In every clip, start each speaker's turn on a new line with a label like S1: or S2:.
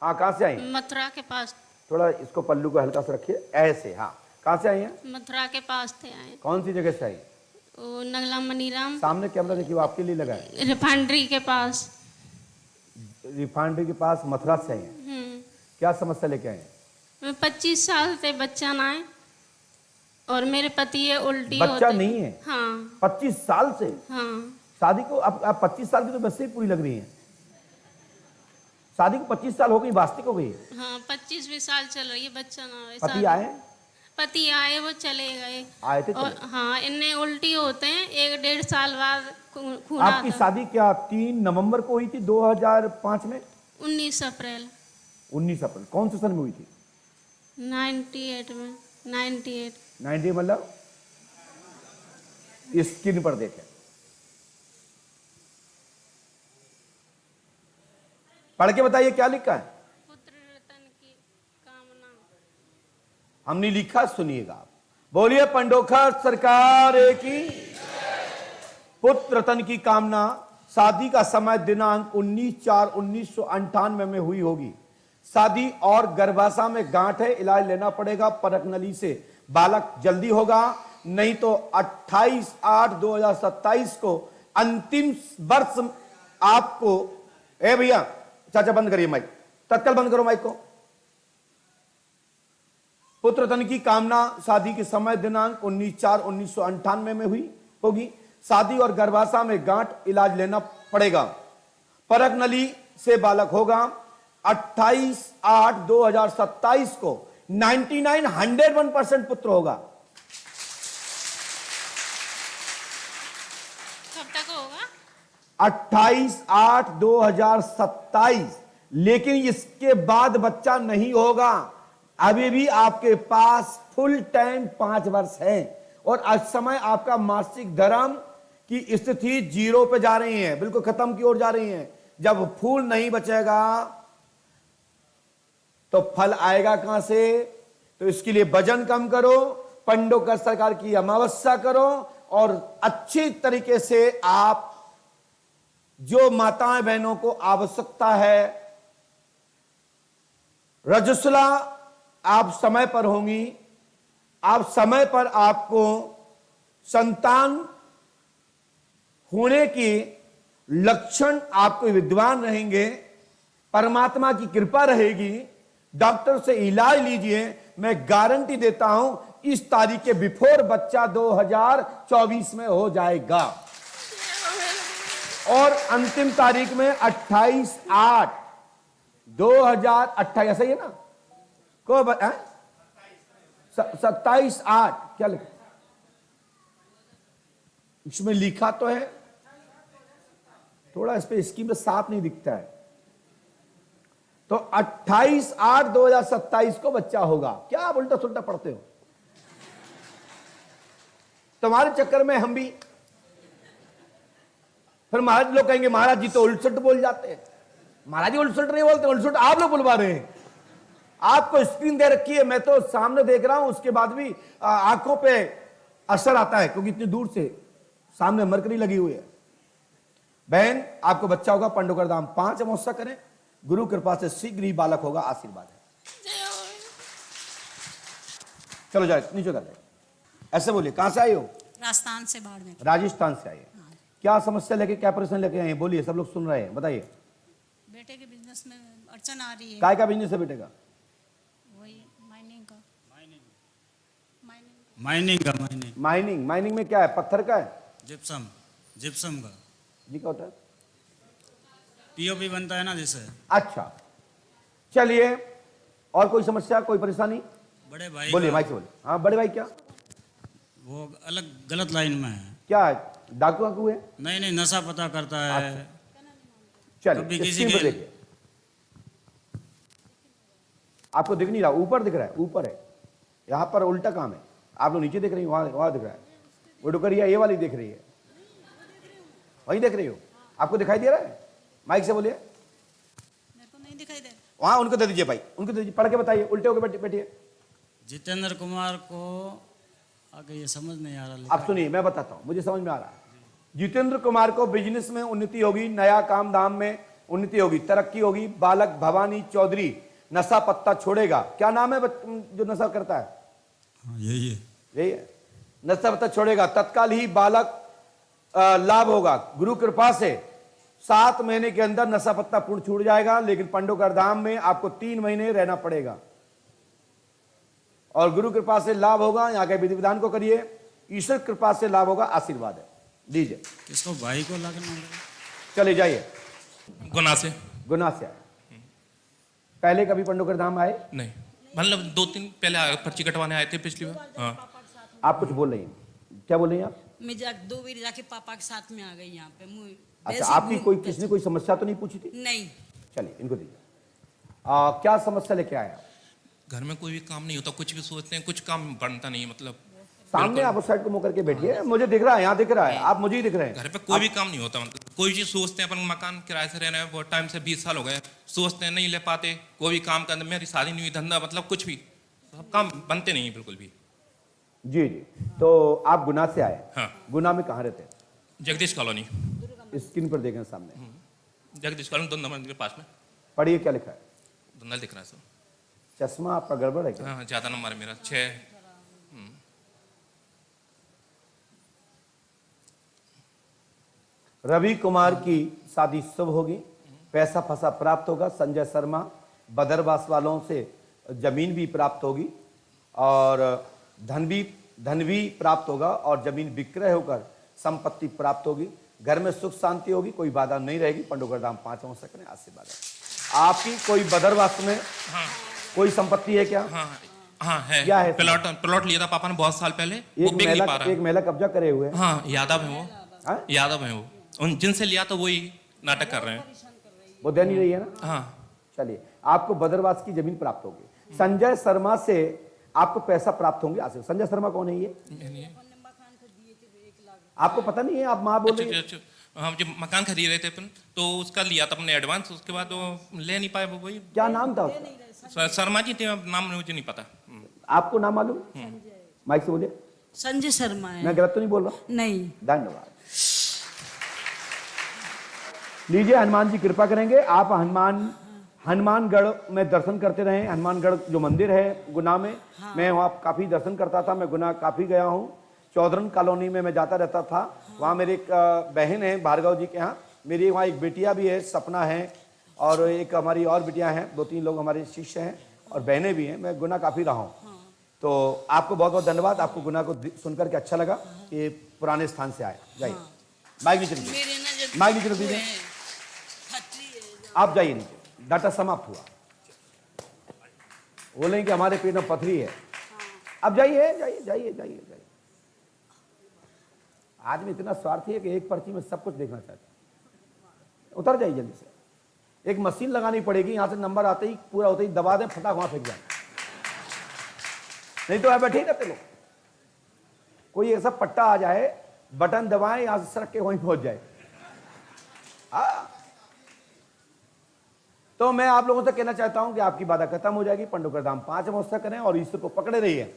S1: हाँ, कहाँ से आई?
S2: मथुरा के पास।
S1: थोड़ा इसको पल्लू को हल्का सा रखिए, ऐसे। हाँ, कहाँ से आई हैं?
S2: मथुरा के पास थे आए।
S1: कौन सी जगह से आई?
S2: वो नगला मनीराम
S1: सामने कैमरा देखिए, वो आपके लिए लगा है।
S2: रिफाइनरी के पास।
S1: रिफाइनरी के पास मथुरा से आई हैं। क्या समस्या लेके आए हैं?
S2: मैं 25 साल से बच्चा ना है और मेरे पति है उल्टी
S1: बच्चा
S2: होते।
S1: नहीं है?
S2: हाँ
S1: 25 साल से?
S2: हाँ।
S1: शादी को आप 25 साल की तो बस से ही पूरी लग रही हैं। शादी को 25 साल हो गई, वास्तविक हो गई है।
S2: हाँ 25 साल चल रही है, बच्चा ना है।
S1: पति आए?
S2: पति आए, वो चले गए।
S1: आए थे
S2: और
S1: चले?
S2: हाँ, इनने उल्टी होते हैं, 1-1.5 साल बाद खून
S1: आपकी
S2: आता।
S1: शादी क्या 3 नवंबर को हुई थी 2005 में?
S2: 19 अप्रैल।
S1: 19 अप्रैल। कौन से सन में हुई थी?
S2: 98 में। 98।
S1: 90 मतलब स्क्रीन पर देखें। पढ़ के बताइए क्या लिखा है।
S2: पुत्र रतन की कामना।
S1: हमने लिखा, सुनिएगा आप। बोलिए पंडोखर सरकार की। पुत्र रतन की कामना। शादी का समय दिनांक 19/4/1998 में हुई होगी। शादी और गर्भाशय में गांठ है, इलाज लेना पड़ेगा। परक नली से बालक जल्दी होगा, नहीं तो 28/8/2027 को अंतिम वर्ष आपको। ए भैया, चाचा बंद करिए माइक, तत्काल बंद करो माइक को। पुत्र रतन की कामना। शादी के समय दिनांक 19/4/1998 में हुई होगी। शादी और गर्भाशय में गांठ, इलाज लेना पड़ेगा। परक नली से बालक होगा 28/8/2027 को। 101% पुत्र होगा।
S2: कब तक होगा?
S1: 28/8/2027। लेकिन इसके बाद बच्चा नहीं होगा। अभी भी आपके पास फुल टाइम 5 वर्ष है और आज समय आपका मासिक धर्म की स्थिति 0 पे जा रही है, बिल्कुल खत्म की ओर जा रही है। जब फूल नहीं बचेगा तो फल आएगा कहां से? तो इसके लिए वजन कम करो, पंडोकर सरकार की अमावस्या करो और अच्छी तरीके से आप जो माताएं बहनों को आवश्यकता है, रजस्वला आप समय पर होंगी, आप समय पर आपको संतान होने की लक्षण आपको विद्वान रहेंगे, परमात्मा की कृपा रहेगी। डॉक्टर से इलाज लीजिए, मैं गारंटी देता हूं इस तारीख के बिफोर बच्चा 2024 में हो जाएगा। और अंतिम तारीख में 28/8/2028, ऐसा ही है ना? को 27/8 क्या लिखा इसमें? लिखा तो है, थोड़ा इस पे स्कीम में साफ नहीं दिखता है। तो 28/8/2027 को बच्चा होगा। क्या आप उल्टा सुल्टा पढ़ते हो? तुम्हारे चक्कर में हम भी, फिर महाराज लोग कहेंगे महाराज जी तो उलट बोल जाते हैं। महाराज जी उलट नहीं बोलते, उलट आप लोग बुलवा रहे हैं। आपको स्क्रीन दे रखी है, मैं तो सामने देख रहा हूं, उसके बाद भी आंखों पे असर आता है क्योंकि इतनी दूर से सामने मरकरी लगी हुई है। बहन, आपको बच्चा होगा। पंडोकर धाम 5 अमावस्या करें, गुरु कृपा से शीघ्र ही बालक होगा। आशीर्वाद है। चलो जाए नीचे कर। ऐसे बोलिए, कहां से आई हो?
S3: राजस्थान से बाड़मेर।
S1: राजस्थान से आई है। क्या समस्या लेके, क्या परेशानी लेके आए हैं? बोलिए, सब लोग सुन रहे हैं, बताइए।
S3: बेटे के बिजनेस में अड़चन आ रही है।
S1: काय का बिजनेस है बेटे का?
S3: वही माइनिंग का।
S1: माइनिंग में क्या है? पत्थर का है?
S4: जिप्सम का।
S1: जी क्या होता है?
S4: पीओपी बनता है ना जिससे।
S1: अच्छा, चलिए। और कोई समस्या, कोई परेशानी?
S4: बड़े भाई
S1: बोलिए, माइक से बोलिए। हाँ, बड़े भाई क्या?
S4: वो अलग गलत लाइन में है।
S1: क्या है? डाकू वाकू है?
S4: नहीं, नशा पता करता है।
S1: अच्छा। चलिए,
S4: कभी किसी
S1: स्क्रीन पर
S4: के-
S1: देखिए। आपको दिख नहीं रहा? ऊपर दिख रहा है, ऊपर है। यहां पर उल्टा काम है। आप लोग नीचे देख रही हो, वहां दिख रहा है। वो डुकरिया ये वाली देख रही है, वही देख रही हो। आपको दिखाई दे रहा है? माइक से बोलिए।
S3: मेरे को नहीं दिखाई दे रहा।
S1: वहां उनको दे दीजिए भाई, उनको दे दीजिए। पढ़ के बताइए, उल्टे होकर बैठिए।
S4: जितेंद्र कुमार को आगे ये समझ नहीं आ रहा।
S1: आप सुनिए, मैं बताता हूं, मुझे समझ में आ रहा है। जितेंद्र कुमार को बिजनेस में उन्नति होगी, नया काम धाम में उन्नति होगी, तरक्की होगी। बालक भवानी चौधरी नशा पत्ता छोड़ेगा। क्या नाम है जो नशा करता है?
S4: हाँ, यही है।
S1: यही है, नशा पत्ता छोड़ेगा। तत्काल ही बालक लाभ होगा गुरु कृपा से। 7 महीने के अंदर नशा पत्ता पूर्ण छूट जाएगा, लेकिन पांडवगढ़ धाम में आपको 3 महीने रहना पड़ेगा और गुरु कृपा से लाभ होगा। यहाँ के विधि विधान को करिए, ईश्वर कृपा से लाभ होगा, आशीर्वाद है। दीजिए
S4: इसको भाई को लगना है।
S1: चले जाइए।
S5: गुना से
S1: गुना से आए, पहले कभी पांडवगढ़ धाम आए?
S5: नहीं, मतलब 2-3 पहले पर्ची कटवाने आए थे पिछली बार। हाँ,
S1: आप कुछ बोल रही हैं, क्या बोल रही हैं आप?
S6: मैं 2 बार जाके पापा के साथ में आ गई यहाँ पे।
S1: अच्छा, आपकी कोई किसने कोई समस्या तो नहीं पूछी थी?
S6: नहीं।
S1: चलिए इनको दीजिए। क्या समस्या लेके आए आप?
S5: घर में कोई भी काम नहीं होता, कुछ भी सोचते हैं, कुछ काम बनता नहीं है। मतलब
S1: सामने आप उस साइड को मुंह करके बैठिए, मुझे दिख रहा है, यहाँ दिख रहा है, आप मुझे ही दिख रहे हैं।
S5: घर पे कोई भी काम नहीं होता। मतलब कोई चीज सोचते हैं, अपन मकान किराए से रहना है, बहुत टाइम से 20 साल हो गए, सोचते हैं नहीं ले पाते। कोई भी काम करने, मेरी शादी नहीं हुई, धंधा, मतलब कुछ भी, सब काम बनते नहीं है बिल्कुल भी।
S1: जी जी, तो आप गुना से आए?
S5: हाँ।
S1: गुना में कहाँ रहते हैं?
S5: जगदीश कॉलोनी।
S1: स्क्रीन पर देखें सामने,
S5: जगदीश कॉलोनी 2 नंबर के पास में।
S1: पढ़िए क्या लिखा है।
S5: धुंधल दिख रहा है सब।
S1: चश्मा आपका गड़बड़ है क्या?
S5: हाँ, ज्यादा नंबर है मेरा 6।
S1: रवि कुमार की शादी शुभ होगी, पैसा फंसा प्राप्त होगा। संजय शर्मा बदरवास वालों से जमीन भी प्राप्त होगी और धन भी प्राप्त होगा और जमीन विक्रय होकर संपत्ति प्राप्त होगी। घर में सुख शांति होगी, कोई बाधा नहीं रहेगी। पांडवगढ़ धाम 5 अंश करें, आशीर्वाद है। आपकी कोई बदरवास में कोई संपत्ति है क्या?
S5: हाँ हाँ है।
S1: क्या है?
S5: प्लॉट लिया था पापा ने बहुत साल पहले, वो बिक नहीं पा रहा है।
S1: एक महिला कब्जा करे हुए हैं।
S5: हाँ, यादव है वो।
S1: हाँ?
S5: यादव है वो, उन जिनसे लिया तो वही नाटक कर रहे हैं।
S1: वो दे नहीं रही है ना?
S5: हाँ।
S1: चलिए, आपको बदरवास की जमीन प्राप्त होगी। संजय शर्मा से आपको पैसा प्राप्त होंगे। आशीर्वाद। संजय शर्मा कौन है ये? आपको पता नहीं है? आप माँ बोल रही हैं।
S5: हम जब मकान खरीद रहे थे अपन, तो उसका लिया था हमने एडवांस, उसके बाद वो ले नहीं पाए। वो वही
S1: क्या नाम था उसका?
S5: शर्मा जी थे, नाम मुझे नहीं पता।
S1: आपको नाम मालूम? माइक से बोलिए।
S6: संजय शर्मा है।
S1: मैं गलत तो नहीं बोल रहा?
S6: नहीं।
S1: धन्यवाद। लीजिए, हनुमान जी कृपा करेंगे। आप हनुमानगढ़ में दर्शन करते रहे। हनुमानगढ़ जो मंदिर है गुना में, मैं वहाँ काफी दर्शन करता था। मैं गुना काफी गया हूँ। चौधरन कॉलोनी में मैं जाता रहता था। वहाँ मेरी एक बहन है भार्गव जी के यहाँ। मेरी वहाँ एक बेटिया भी है, सपना है, और एक हमारी और बिटियाँ हैं। 2-3 लोग हमारे शिष्य हैं और बहनें भी हैं। मैं गुना काफ़ी रहा हूँ। तो आपको बहुत बहुत धन्यवाद। आपको गुना को सुनकर के अच्छा लगा कि पुराने स्थान से आए। जाइए, माइक नीचे रखिए,
S6: मेरे ना जब
S1: माइक नीचे रख दीजिए।
S6: फैक्ट्री है,
S1: आप जाइए नीचे। डाटा समाप्त हुआ। बोलेंगे कि हमारे पेट में पथरी है। अब जाइए जाइए जाइए जाइए जाइए। आदमी इतना स्वार्थी है कि एक पर्ची में सब कुछ देखना चाहता है। उतर जाइए जल्दी से। एक मशीन लगानी पड़ेगी, यहां से नंबर आते ही पूरा होते ही दबा दें, फटाक वहां फेंक जाए। नहीं तो बैठे ही रहते लोग। कोई ऐसा पट्टा आ जाए, बटन दबाएं, यहां से सरक के वहीं पहुंच जाए। तो मैं आप लोगों से कहना चाहता हूं कि आपकी बाधा खत्म हो जाएगी। पांडवगढ़ धाम 5 महोत्सव करें और ईश्वर को पकड़े रहिए।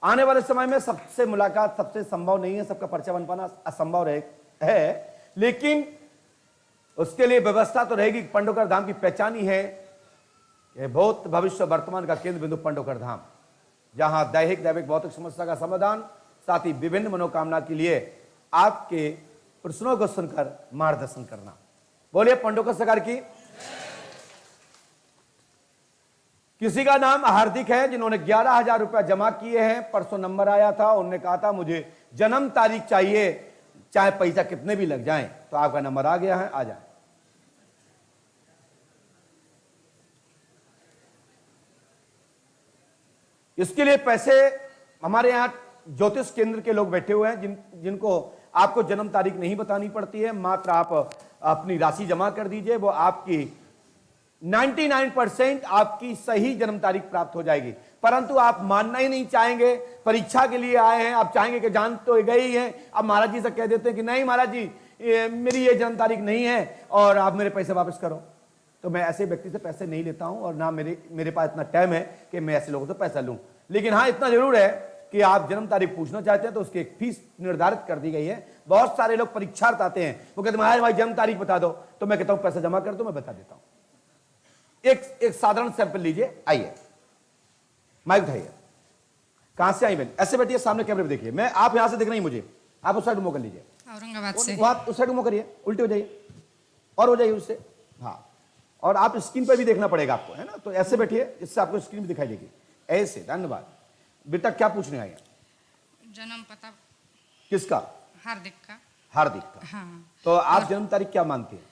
S1: आने वाले समय में सबसे मुलाकात सबसे संभव नहीं है, सबका परिचय बन पाना असंभव है, लेकिन उसके लिए व्यवस्था तो रहेगी। पांडवगढ़ धाम की पहचान ही है, यह भूत भविष्य वर्तमान का केंद्र बिंदु पांडवगढ़ धाम, जहां दैहिक भौतिक समस्या का समाधान, साथ ही विभिन्न मनोकामना के लिए आपके प्रश्नों को सुनकर मार्गदर्शन करना। बोलिए पांडवगढ़ सरकार की। किसी का नाम हार्दिक है, जिन्होंने 11,000 रुपया जमा किए हैं। परसों नंबर आया था, उन्होंने कहा था मुझे जन्म तारीख चाहिए, चाहे पैसा कितने भी लग जाएं। तो आपका नंबर आ गया है, आ जाए। इसके लिए पैसे हमारे यहां ज्योतिष केंद्र के लोग बैठे हुए हैं, जिनको आपको जन्म तारीख नहीं बतानी पड़ती है। मात्र आप अपनी राशि जमा कर दीजिए, वो आपकी 99% आपकी सही जन्म तारीख प्राप्त हो जाएगी। परंतु आप मानना ही नहीं चाहेंगे, परीक्षा के लिए आए हैं, आप चाहेंगे कि जान तो गए ही हैं। अब महाराज जी से कह देते हैं कि नहीं महाराज जी, मेरी ये जन्म तारीख नहीं है और आप मेरे पैसे वापस करो। तो मैं ऐसे व्यक्ति से पैसे नहीं लेता हूं और ना मेरे पास इतना टाइम है कि मैं ऐसे लोगों से पैसा लूं। लेकिन हाँ, इतना जरूर है कि आप जन्म तारीख पूछना चाहते हैं तो उसकी एक फीस निर्धारित कर दी गई है। बहुत सारे लोग परीक्षार्थ आते हैं, वो कहते हैं भाई जन्म तारीख बता दो, तो मैं कहता हूं पैसा जमा कर दो, मैं बता देता हूं। एक साधारण सैंपल लीजिए, आइए माइक उठाइए। कहां से आई बहन? ऐसे बैठिए, सामने कैमरे में देखिए, मैं आप यहां से दिख रही मुझे, आप उस साइड मुंह कर लीजिए,
S3: औरंगाबाद से।
S1: उस साइड मुंह करिए, उल्टे हो जाइए और हो जाइए उससे, हाँ। और आप स्क्रीन पर भी देखना पड़ेगा आपको, है ना, तो ऐसे बैठिए, इससे आपको स्क्रीन भी दिखाई देगी, ऐसे। धन्यवाद। बेटा क्या पूछने आए?
S7: जन्म पता
S3: किसका?
S7: हार्दिक का।
S1: हार्दिक का।
S7: हाँ।
S1: तो आप जन्म तारीख क्या मानते हैं?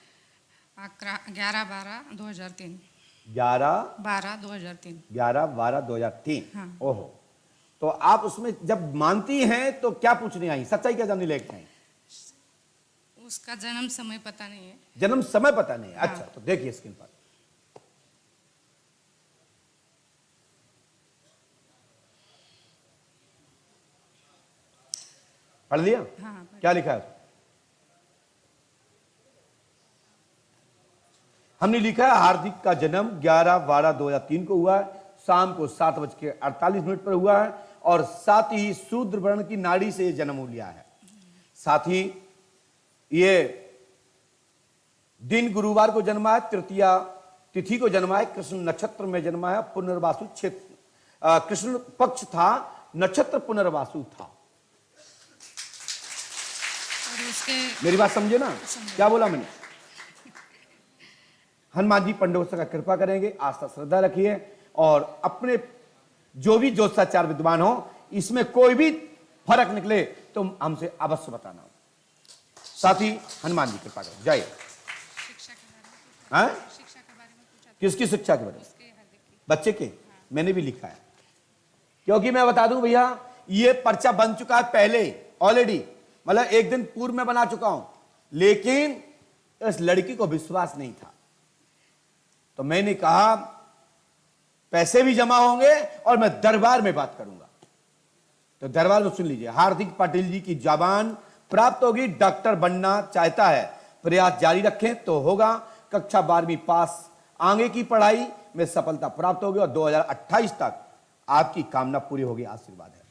S7: 11/12/2003।
S1: 11/12/2003।
S7: 11/12/2003। हाँ।
S1: ओहो, तो आप उसमें जब मानती हैं तो क्या पूछने आई, सच्चाई क्या जानने लेके आई?
S7: उसका जन्म समय पता नहीं है।
S1: जन्म समय पता नहीं है।
S7: हाँ।
S1: अच्छा, तो देखिए स्क्रीन पर, पढ़ लिया?
S7: हाँ।
S1: क्या लिखा है? हमने लिखा है हार्दिक का जन्म 11/12/2003 को हुआ है, शाम को 7:48 पर हुआ है, और साथ ही शूद्र वर्ण की नाड़ी से जन्म लिया है। साथ ही ये दिन गुरुवार को जन्मा है, तृतीया तिथि को जन्मा है, कृष्ण नक्षत्र में जन्मा है, पुनर्वासु क्षेत्र कृष्ण पक्ष था, नक्षत्र पुनर्वासु था।
S7: और उसके
S1: मेरी बात समझे ना, क्या बोला मैंने? हनुमान जी पंडितों का कृपा करेंगे, आस्था श्रद्धा रखिए, और अपने जो भी ज्योतिषाचार विद्वान हो, इसमें कोई भी फर्क निकले तो हमसे अवश्य बताना। साथ ही हनुमान जी कृपा करें। जय।
S7: शिक्षा के बारे में
S1: हैं?
S7: शिक्षा के बारे में पूछा था।
S1: किसकी शिक्षा के बारे में?
S7: उसके हार्दिक की।
S1: बच्चे के। मैंने भी लिखा है, क्योंकि मैं बता दूं भैया, ये पर्चा बन चुका है पहले ऑलरेडी, मतलब एक दिन पूर्व में बना चुका हूं, लेकिन इस लड़की को विश्वास नहीं था, तो मैंने कहा पैसे भी जमा होंगे और मैं दरबार में बात करूंगा। तो दरबार में सुन लीजिए, हार्दिक पाटिल जी की जबान प्राप्त होगी, डॉक्टर बनना चाहता है, प्रयास जारी रखें तो होगा, कक्षा 12वीं पास, आगे की पढ़ाई में सफलता प्राप्त होगी, और 2028 तक आपकी कामना पूरी होगी। आशीर्वाद है।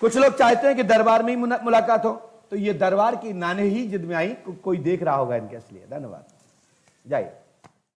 S1: कुछ लोग चाहते हैं कि दरबार में ही मुलाकात हो, तो ये दरबार की नाने ही जिद में आई, कोई देख रहा होगा इनके, इसलिए। धन्यवाद। जय।